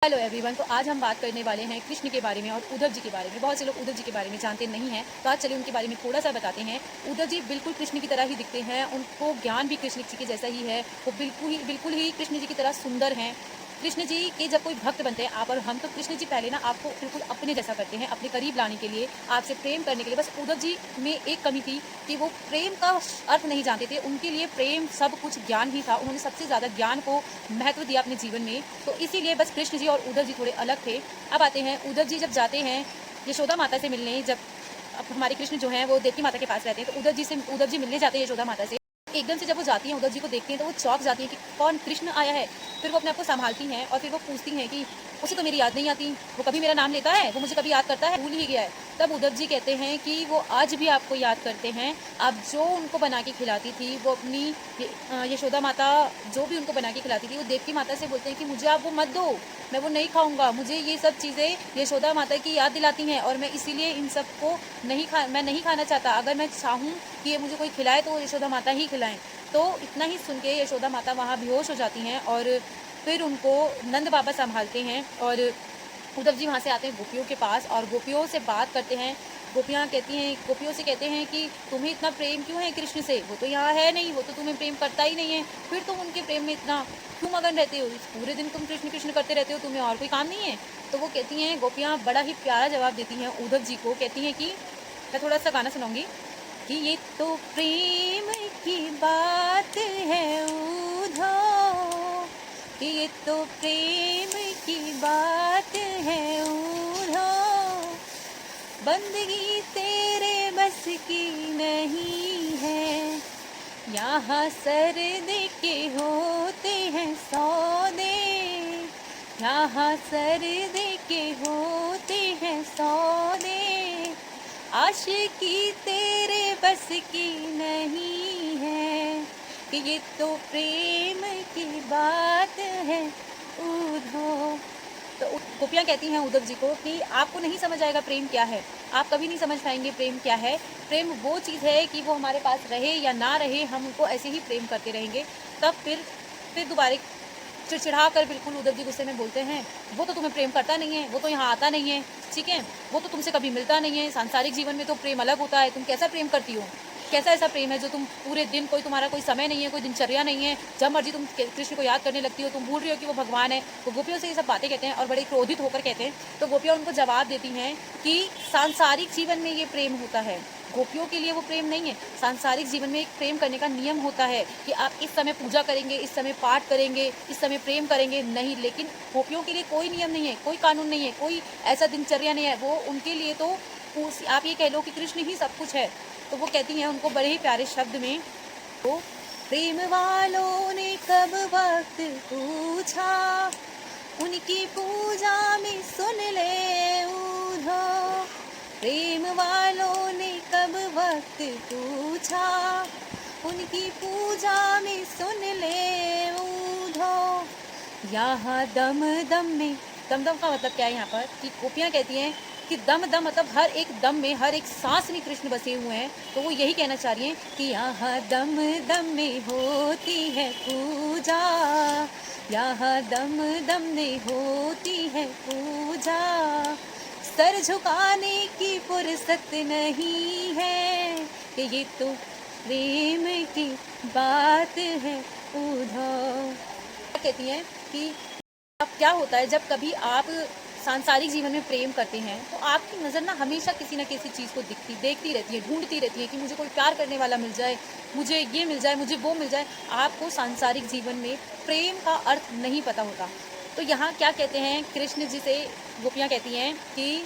Hello everyone. तो आज हम बात करने वाले हैं कृष्ण के बारे में और उद्धव जी के बारे में। बहुत से लोग उद्धव जी के बारे में जानते नहीं हैं, तो आज चलिए उनके बारे में थोड़ा सा बताते हैं। उद्धव जी बिल्कुल कृष्ण की तरह ही दिखते हैं, उनको ज्ञान भी कृष्ण जी के जैसा ही है। वो बिल्कुल ही कृष्ण जी की तरह सुंदर हैं। कृष्ण जी के जब कोई भक्त बनते हैं आप और हम, तो कृष्ण जी पहले ना आपको बिल्कुल अपने जैसा करते हैं, अपने करीब लाने के लिए, आपसे प्रेम करने के लिए। बस उद्धव जी में एक कमी थी कि वो प्रेम का अर्थ नहीं जानते थे। उनके लिए प्रेम सब कुछ ज्ञान ही था। उन्होंने सबसे ज़्यादा ज्ञान को महत्व दिया अपने जीवन में, तो इसीलिए बस कृष्ण जी और उद्धव जी थोड़े अलग थे। अब आते हैं उद्धव जी जब जाते हैं यशोदा माता से मिलने। जब अब हमारे कृष्ण जो हैं वो देवकी माता के पास रहते हैं, तो उद्धव जी मिलने जाते हैं यशोदा माता से। एकदम से जब वो जाती हैं, उद्धव जी को देखती हैं, तो वो चौंक जाती हैं कि कौन कृष्ण आया है। फिर वो अपने आप को संभालती हैं और फिर वो पूछती हैं कि उसे तो मेरी याद नहीं आती, वो कभी मेरा नाम लेता है, वो मुझे कभी याद करता है, भूल ही गया है। तब उद्धव जी कहते हैं कि वो आज भी आपको याद करते हैं। आप जो उनको बना के खिलाती थी, वो अपनी यशोदा माता जो भी उनको बना के खिलाती थी, वो देवकी माता से बोलते हैं कि मुझे आप वो मत दो, मैं वो नहीं खाऊंगा। मुझे ये सब चीज़ें यशोदा माता की याद दिलाती हैं और मैं इसीलिए इन सब को मैं नहीं खाना चाहता। अगर मैं चाहूँ कि ये मुझे कोई खिलाए तो यशोदा माता ही खिलाएं। तो इतना ही सुन के यशोदा माता वहाँ बेहोश हो जाती हैं और फिर उनको नंद बाबा संभालते हैं। और उद्धव जी वहाँ से आते हैं गोपियों के पास और गोपियों से बात करते हैं। गोपियों से कहते हैं कि तुम्हें इतना प्रेम क्यों है कृष्ण से, वो तो यहाँ है नहीं, वो तो तुम्हें प्रेम करता ही नहीं है, फिर तुम उनके प्रेम में इतना क्यों मगन रहते हो, पूरे दिन तुम कृष्ण कृष्ण करते रहते हो, तुम्हें और कोई काम नहीं है। तो वो कहती हैं, गोपियाँ बड़ा ही प्यारा जवाब देती हैं उद्धव जी को। कहती हैं कि मैं थोड़ा सा गाना सुनाऊंगी कि ये तो प्रेम की बात है उद्धव, कि ये तो प्रेम की बात है उद्धव, बंदगी तेरे बस की नहीं है, यहाँ सर्द के होते हैं सौदे, यहाँ सर्द के होते हैं सौदे, आशिकी तेरे बस की नहीं है, कि ये तो प्रेम की बात है उद्धव। तो गोपियाँ कहती हैं उद्धव जी को कि आपको नहीं समझ आएगा प्रेम क्या है, आप कभी नहीं समझ पाएंगे प्रेम क्या है। प्रेम वो चीज़ है कि वो हमारे पास रहे या ना रहे, हम उनको ऐसे ही प्रेम करते रहेंगे। तब फिर दोबारा चिड़चिड़ा कर बिल्कुल उद्धव जी गुस्से में बोलते हैं, वो तो तुम्हें प्रेम करता नहीं है, वो तो यहाँ आता नहीं है, ठीक है, वो तो तुमसे कभी मिलता नहीं है। सांसारिक जीवन में तो प्रेम अलग होता है, तुम कैसा प्रेम करती हो, कैसा ऐसा प्रेम है जो तुम पूरे दिन, तुम्हारा कोई समय नहीं है, कोई दिनचर्या नहीं है, जब मर्जी तुम कृष्ण को याद करने लगती हो, तुम भूल रही हो कि वो भगवान है। तो गोपियों से ये सब बातें कहते हैं और बड़े क्रोधित होकर कहते हैं। तो गोपियाँ उनको जवाब देती हैं कि सांसारिक जीवन में ये प्रेम होता है, गोपियों के लिए वो प्रेम नहीं है। सांसारिक जीवन में एक प्रेम करने का नियम होता है कि आप इस समय पूजा करेंगे, इस समय पाठ करेंगे, इस समय प्रेम करेंगे, नहीं। लेकिन गोपियों के लिए कोई नियम नहीं है, कोई कानून नहीं है, कोई ऐसा दिनचर्या नहीं है। वो उनके लिए तो आप ये कह लो कि कृष्ण ही सब कुछ है। तो वो कहती हैं उनको बड़े ही प्यारे शब्द में, तो प्रेम वालों ने कब वक्त पूछा, उनकी पूजा में सुन ले उद्धव, प्रेम वालों ने कब वक्त पूछा, उनकी पूजा में सुन ले उद्धव, यहाँ दम दम में, दम दम का मतलब क्या है यहाँ पर कि गोपियाँ कहती हैं कि दम दम मतलब हर एक दम में, हर एक सांस में कृष्ण बसे हुए हैं। तो वो यही कहना चाह रही हैं कि यहाँ दम दम में होती है पूजा, यहाँ दम दम में होती है पूजा, सर झुकाने की फुर्सत नहीं है, कि ये तो प्रेम की बात है उद्धव। कहती हैं कि अब क्या होता है जब कभी आप सांसारिक जीवन में प्रेम करते हैं, तो आपकी नज़र ना हमेशा किसी न किसी चीज़ को देखती रहती है, ढूंढती रहती है कि मुझे कोई प्यार करने वाला मिल जाए, मुझे ये मिल जाए, मुझे वो मिल जाए। आपको सांसारिक जीवन में प्रेम का अर्थ नहीं पता होता। तो यहाँ क्या कहते हैं कृष्ण जी से, गोपियाँ कहती हैं कि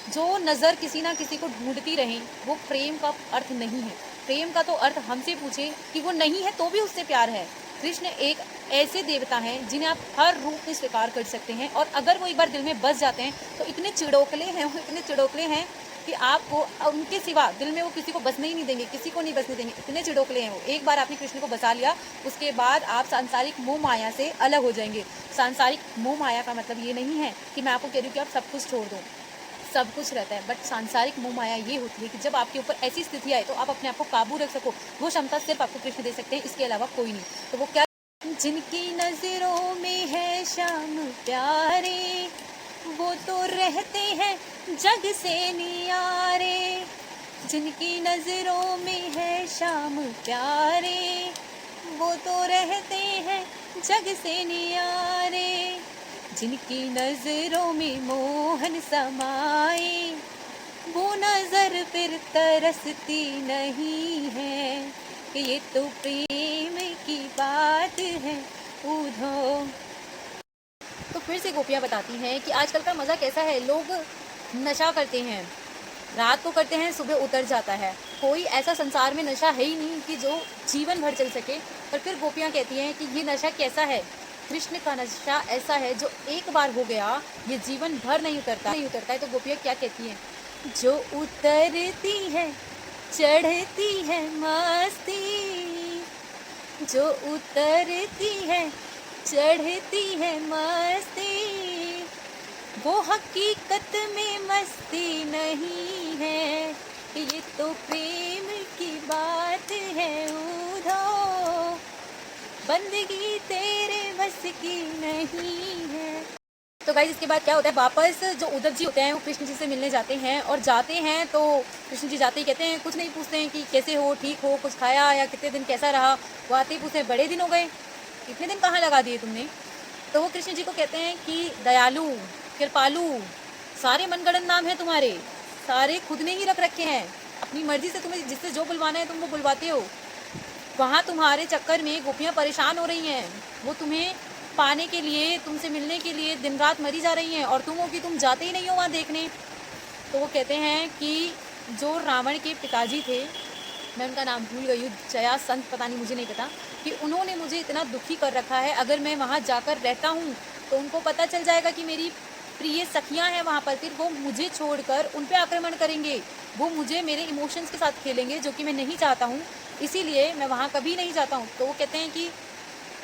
जो नज़र किसी ना किसी को ढूंढती रहे, वो प्रेम का अर्थ नहीं है। प्रेम का तो अर्थ हमसे पूछे कि वो नहीं है तो भी उससे प्यार है। कृष्ण एक ऐसे देवता हैं जिन्हें आप हर रूप में स्वीकार कर सकते हैं, और अगर वो एक बार दिल में बस जाते हैं तो इतने चिड़ोकले हैं, वो इतने चिड़ोकले हैं कि आपको उनके सिवा दिल में वो किसी को बसने ही नहीं देंगे, किसी को नहीं बसने देंगे, इतने चिड़ोकले हैं वो। एक बार आपने कृष्ण को बसा लिया, उसके बाद आप सांसारिक मोह माया से अलग हो जाएंगे। सांसारिक मोह माया का मतलब ये नहीं है कि मैं आपको कह रही हूँ कि आप सब कुछ छोड़ दो, सब कुछ रहता है, बट सांसारिक मोह माया ये होती है कि जब आपके ऊपर ऐसी स्थिति आए तो आप अपने आप को काबू रख सको, वो क्षमता सिर्फ आपको कृष्ण दे सकते हैं, इसके अलावा कोई नहीं। तो वो क्या, जिनकी नजरों में है श्याम प्यारे, रहते हैं जग से नियारे, जिनकी नजरों में है शाम प्यारे, वो तो रहते हैं जग से नियारे, जिनकी नजरों में मोहन समाए, वो नजर फिर तरसती नहीं है, कि ये तो प्रेम की बात है उधो। तो फिर से गोपियाँ बताती हैं कि आजकल का मज़ा कैसा है, लोग नशा करते हैं, रात को करते हैं, सुबह उतर जाता है। कोई ऐसा संसार में नशा है ही नहीं कि जो जीवन भर चल सके। पर फिर गोपियाँ कहती हैं कि ये नशा कैसा है, कृष्ण का नशा ऐसा है जो एक बार हो गया ये जीवन भर नहीं उतरता है। तो गोपियाँ क्या कहती हैं, जो उतरती है चढ़ती है मस्ती, जो उतरती है चढ़ती है मस्ती, वो हकीकत में मस्ती नहीं है, ये तो प्रेम की बात है उधो, बंदगी तेरे बस की नहीं है। तो गाइस इसके बाद क्या होता है, वापस जो उद्धव जी होते हैं वो कृष्ण जी से मिलने जाते हैं, और जाते हैं तो कृष्ण जी जाते ही कहते हैं, कुछ नहीं पूछते हैं कि कैसे हो, ठीक हो, कुछ खाया या कितने दिन कैसा रहा। वो आते ही पूछते हैं, बड़े दिन हो गए, इतने दिन कहाँ लगा दिए तुमने। तो वो कृष्ण जी को कहते हैं कि दयालु, कृपालु, सारे मनगढ़ंत नाम हैं तुम्हारे, सारे खुद ने ही रख रखे हैं, अपनी मर्जी से तुम्हें जिससे जो बुलवाना है तुम वो बुलवाते हो। वहाँ तुम्हारे चक्कर में गोपियाँ परेशान हो रही हैं, वो तुम्हें पाने के लिए, तुमसे मिलने के लिए दिन रात मरी जा रही हैं, और तुम हो कि तुम जाते ही नहीं हो वहाँ देखने। तो वो कहते हैं कि जो रावण के पिताजी थे, मैं उनका नाम भूल गई हूँ, जया संत पता नहीं, मुझे नहीं पता, कि उन्होंने मुझे इतना दुखी कर रखा है, अगर मैं वहाँ जाकर रहता हूँ तो उनको पता चल जाएगा कि मेरी प्रिय सखियाँ हैं वहाँ पर, फिर वो मुझे छोड़कर उन पे आक्रमण करेंगे, वो मुझे मेरे इमोशंस के साथ खेलेंगे, जो कि मैं नहीं चाहता हूँ, इसीलिए मैं वहाँ कभी नहीं जाता हूँ। तो वो कहते हैं कि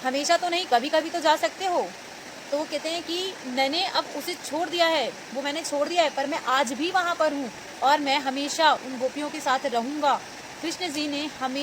हमेशा तो नहीं, कभी कभी तो जा सकते हो। तो वो कहते हैं कि मैंने अब उसे छोड़ दिया है, वो मैंने छोड़ दिया है, पर मैं आज भी वहाँ पर हूँ और मैं हमेशा उन गोपियों के साथ रहूँगा। कृष्ण जी ने हमें